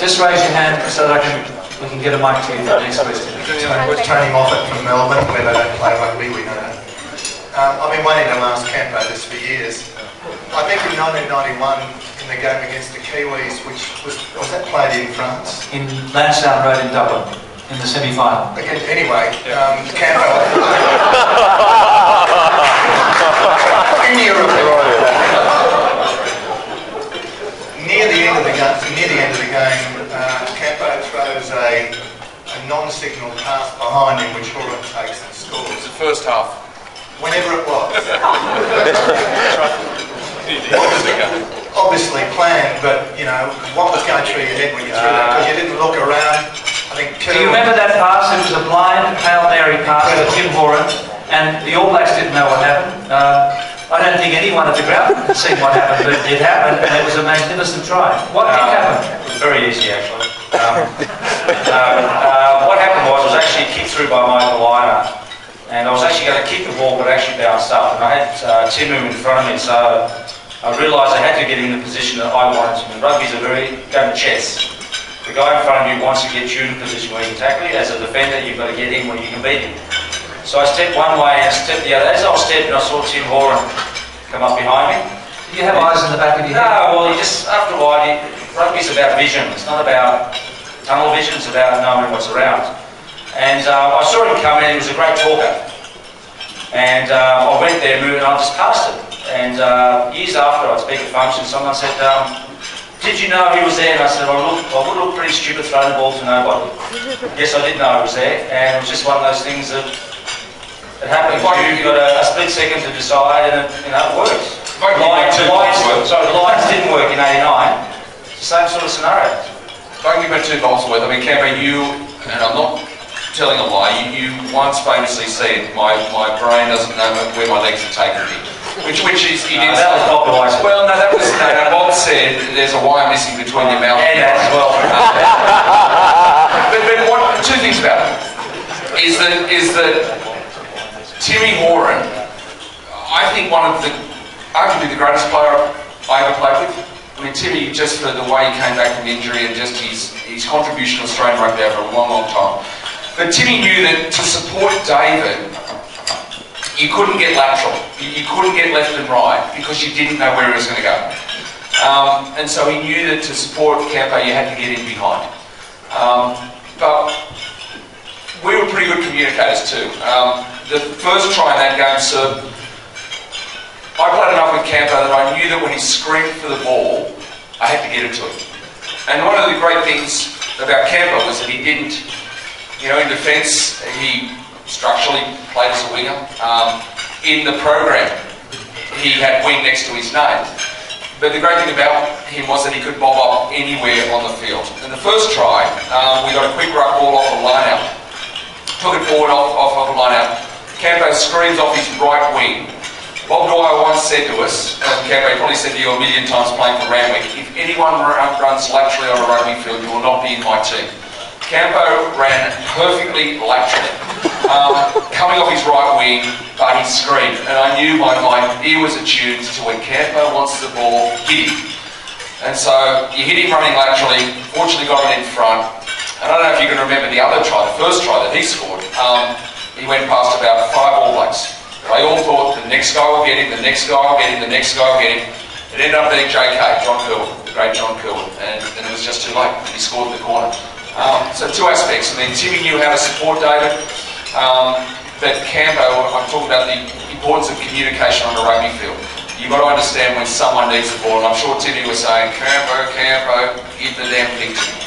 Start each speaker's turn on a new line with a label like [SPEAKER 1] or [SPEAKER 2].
[SPEAKER 1] Just raise your hand so that we can get a mic to you for the next question.
[SPEAKER 2] We're Tony Moffat from Melbourne, where they don't play rugby, we know that. I've been wanting to ask Campo this for years. I think in 1991, in the game against the Kiwis, which was that played in France?
[SPEAKER 1] In Lansdowne Road in Dublin, in the semi-final.
[SPEAKER 2] Okay, anyway, Campo... in Europe, near the end of the game, Campo throws a non-signal pass behind him, which Horan takes and scores.
[SPEAKER 3] It was the first half.
[SPEAKER 2] Whenever it was. Obviously planned, but you know, what was going through your head when you threw that? Because you didn't look around. I think.
[SPEAKER 1] Do you remember that pass? It was a blind Hail Mary pass to Tim Horan, and the All Blacks didn't know what happened. I don't think anyone at the ground had seen what happened, but it happened, and it was a magnificent try. What did happen?
[SPEAKER 4] It was very easy, actually. What happened was actually kicked through by Michael Liner, and I was actually going to kick the ball, but actually bounced up, and I had Timu in front of me, so I realised I had to get in the position that I wanted to. And rugby's a very game of chess. The guy in front of you wants to get you in a position where you can tackle you. As a defender, you've got to get in where you can beat him. So I stepped one way and I stepped the other. As I was stepping, I saw Tim Horan come up behind me.
[SPEAKER 1] Do you have eyes in the back of your head?
[SPEAKER 4] No, well, you just, after a while, rugby's about vision. It's not about tunnel vision, it's about knowing what's around. And I saw him come in, he was a great talker. And I went there and I just passed it. And years after, I'd speak at function, someone said, did you know he was there? And I said, I would look pretty stupid throwing the ball to nobody. Yes, I did know he was there, and it was just one of those things that happened. You've got a split second to decide, and it works. The Lions didn't work in '89. It's the same sort of scenario.
[SPEAKER 3] Don't give me 2 volts worth. I mean, Campo, you, and I'm not telling a lie, you once famously said, my brain doesn't know where my legs are taking me. Which is, he didn't
[SPEAKER 4] that was Bob Wise.
[SPEAKER 3] Well, no, that was, no, Bob said there's a wire missing between your mouth and
[SPEAKER 4] that as well.
[SPEAKER 3] but two things about it is that Timmy Horan, I think arguably the greatest player I ever played with. I mean, Timmy, just for the way he came back from injury and just his contribution to Australian rugby over a long, long time. But Timmy knew that to support David, you couldn't get lateral. You couldn't get left and right because you didn't know where he was going to go. And so he knew that to support Campo, you had to get in behind. But we were pretty good communicators too. The first try in that game, sir, I played enough with Campo that I knew that when he screamed for the ball, I had to get it to him. And one of the great things about Campo was that he didn't, in defence, he structurally played as a winger. In the program, he had wing next to his name. But the great thing about him was that he could bob up anywhere on the field. In the first try, we got a quick ruck ball off the line out. Took it forward off the line out. Campo screams off his right wing. Bob Dwyer once said to us, and Campo probably said to you a million times playing for Randwick, if anyone runs laterally on a rugby field, you will not be in my team. Campo ran perfectly laterally, coming off his right wing, but he screamed. And I knew my ear was attuned to when Campo wants the ball, hit him. And so you hit him running laterally, fortunately got it in front. And I don't know if you can remember the other try, the first try that he scored. He went past about 5 All Blacks. They all thought the next guy will get him, the next guy will get him, the next guy will get him. It ended up being JK, John Kerwin, the great John Kerwin. And it was just too late. He scored in the corner. So 2 aspects. I mean, Timmy knew how to support David, but Campo, I'm talking about the importance of communication on a rugby field. You've got to understand when someone needs the ball, and I'm sure Timmy was saying, Campo, give the damn thing to me.